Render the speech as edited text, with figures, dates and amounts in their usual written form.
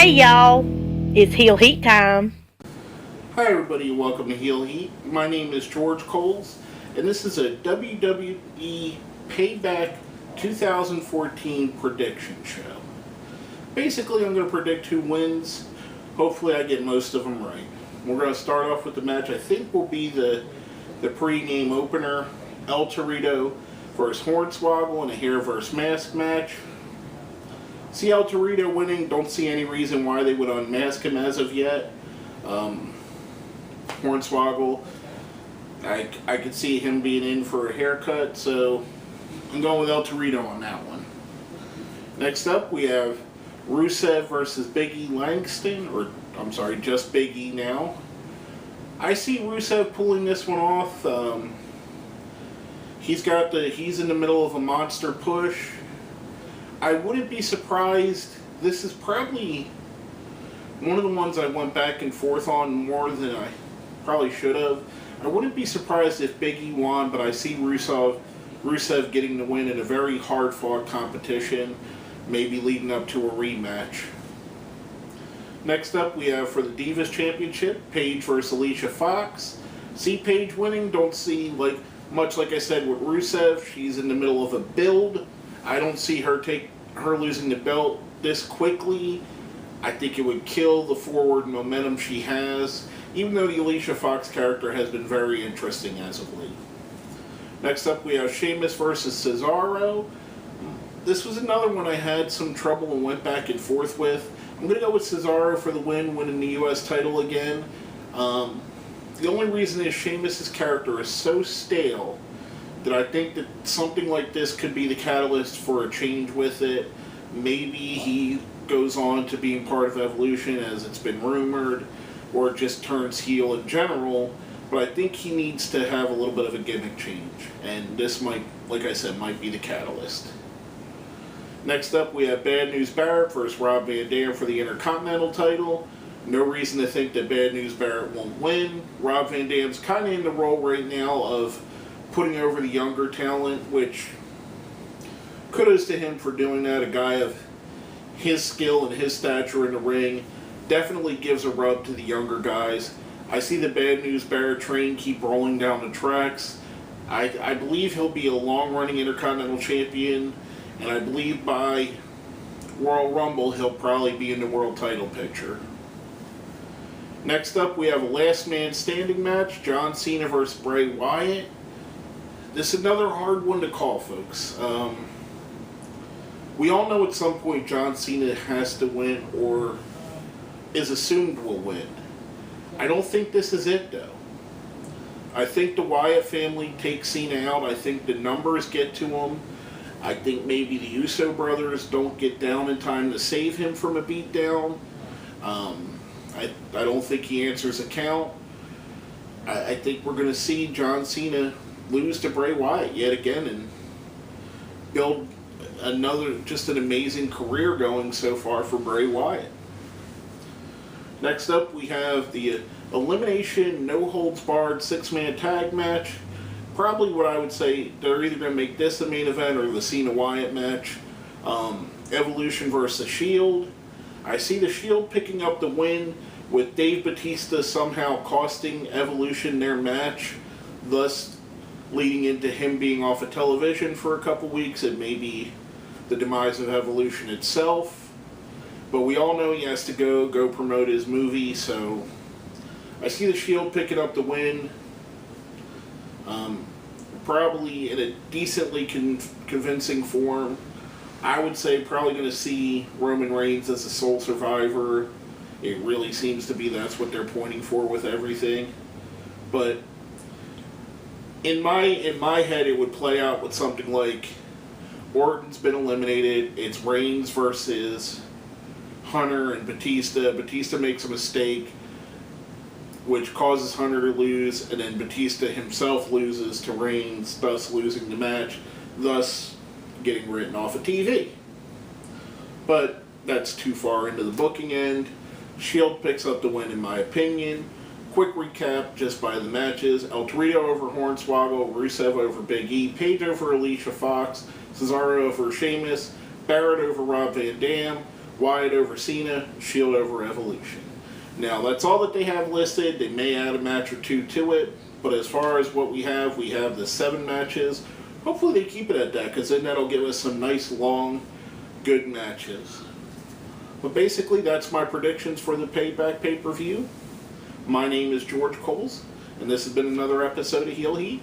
Hey y'all, it's Heel Heat time. Hi everybody, welcome to Heel Heat. My name is George Coles, and this is a WWE Payback 2014 prediction show. Basically, I'm going to predict who wins. Hopefully I get most of them right. We're going to start off with the match I think will be the pre-game opener, El Torito versus Hornswoggle in a hair versus mask match. See El Torito winning, don't see any reason why they would unmask him as of yet. Hornswoggle, I could see him being in for a haircut, so I'm going with El Torito on that one. Next up, we have Rusev versus Big E Langston, or I'm sorry, just Big E now. I see Rusev pulling this one off. He's in the middle of a monster push. I wouldn't be surprised. This is probably one of the ones I went back and forth on more than I probably should have. I wouldn't be surprised if Big E won, but I see Rusev getting the win in a very hard-fought competition, maybe leading up to a rematch. Next up, we have for the Divas Championship, Paige versus Alicia Fox. See Paige winning, don't see, much like I said with Rusev, she's in the middle of a build. I don't see her losing the belt this quickly. I think it would kill the forward momentum she has, even though the Alicia Fox character has been very interesting as of late. Next up, we have Sheamus versus Cesaro. This was another one I had some trouble and went back and forth with. I'm going to go with Cesaro for the win, winning the U.S. title again. The only reason is Sheamus' character is so stale that I think that something like this could be the catalyst for a change with it. Maybe he goes on to being part of Evolution, as it's been rumored, or just turns heel in general, but I think he needs to have a little bit of a gimmick change, and this might, like I said, might be the catalyst. Next up, we have Bad News Barrett versus Rob Van Dam for the Intercontinental title. No reason to think that Bad News Barrett won't win. Rob Van Dam's kind of in the role right now of putting over the younger talent, which kudos to him for doing that. A guy of his skill and his stature in the ring definitely gives a rub to the younger guys. I see the Bad News Barrett train keep rolling down the tracks. I believe he'll be a long-running Intercontinental Champion, and I believe by Royal Rumble he'll probably be in the world title picture. Next up, we have a last man standing match, John Cena versus Bray Wyatt. This is another hard one to call, folks. We all know at some point John Cena has to win or is assumed will win. I don't think this is it, though. I think the Wyatt family takes Cena out. I think the numbers get to him. I think maybe the Uso brothers don't get down in time to save him from a beatdown. I don't think he answers a count. I think we're going to see John Cena lose to Bray Wyatt yet again and build another, just an amazing career going so far for Bray Wyatt. Next up, we have the elimination, no-holds-barred, six-man tag match. Probably what I would say, they're either going to make this the main event or the Cena-Wyatt match. Evolution versus The Shield. I see The Shield picking up the win with Dave Bautista somehow costing Evolution their match, thus leading into him being off of television for a couple weeks and maybe the demise of Evolution itself. But we all know he has to go promote his movie, so I see the Shield picking up the win. Probably in a decently convincing form. I would say probably going to see Roman Reigns as the sole survivor. It really seems to be that's what they're pointing for with everything. But in my head, it would play out with something like Orton's been eliminated. It's Reigns versus Hunter and Batista. Batista makes a mistake, which causes Hunter to lose, and then Batista himself loses to Reigns, thus losing the match, thus getting written off of TV. But that's too far into the booking end. Shield picks up the win in my opinion. Quick recap just by the matches. El Torito over Hornswoggle, Rusev over Big E, Paige over Alicia Fox, Cesaro over Sheamus, Barrett over Rob Van Dam, Wyatt over Cena, Shield over Evolution. Now, that's all that they have listed. They may add a match or two to it, but as far as what we have the 7 matches. Hopefully they keep it at that, because then that'll give us some nice, long, good matches. But basically, that's my predictions for the Payback pay-per-view. My name is George Coles, and this has been another episode of Heel Heat.